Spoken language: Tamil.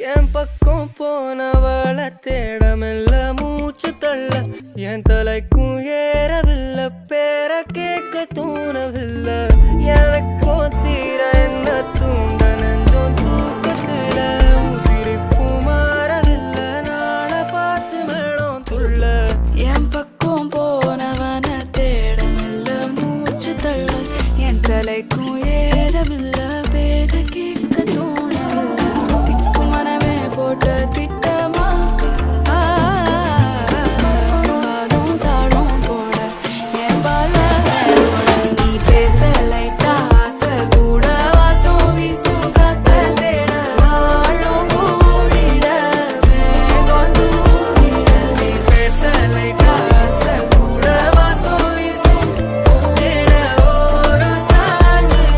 என் பக்கம் போனவள தேடமில்ல மூச்சு தள்ள என் தலைக்கும் ஏறவில்லை பேர கேட்க தோணவில்லை எனக்கும் தீர என்ன தூண்ட நெஞ்சோம் தூக்கத்துல உசிரிப்பு மாறவில்லை நாள பார்த்து மேளம் துள்ள என் பக்கம் போனவன தேடமில்ல மூச்சு தள்ள என் தலைக்கும் ஏறவில்லை பேர கேட்க தோணவில்லை திக்கு மனமே போட்ட திட்டமா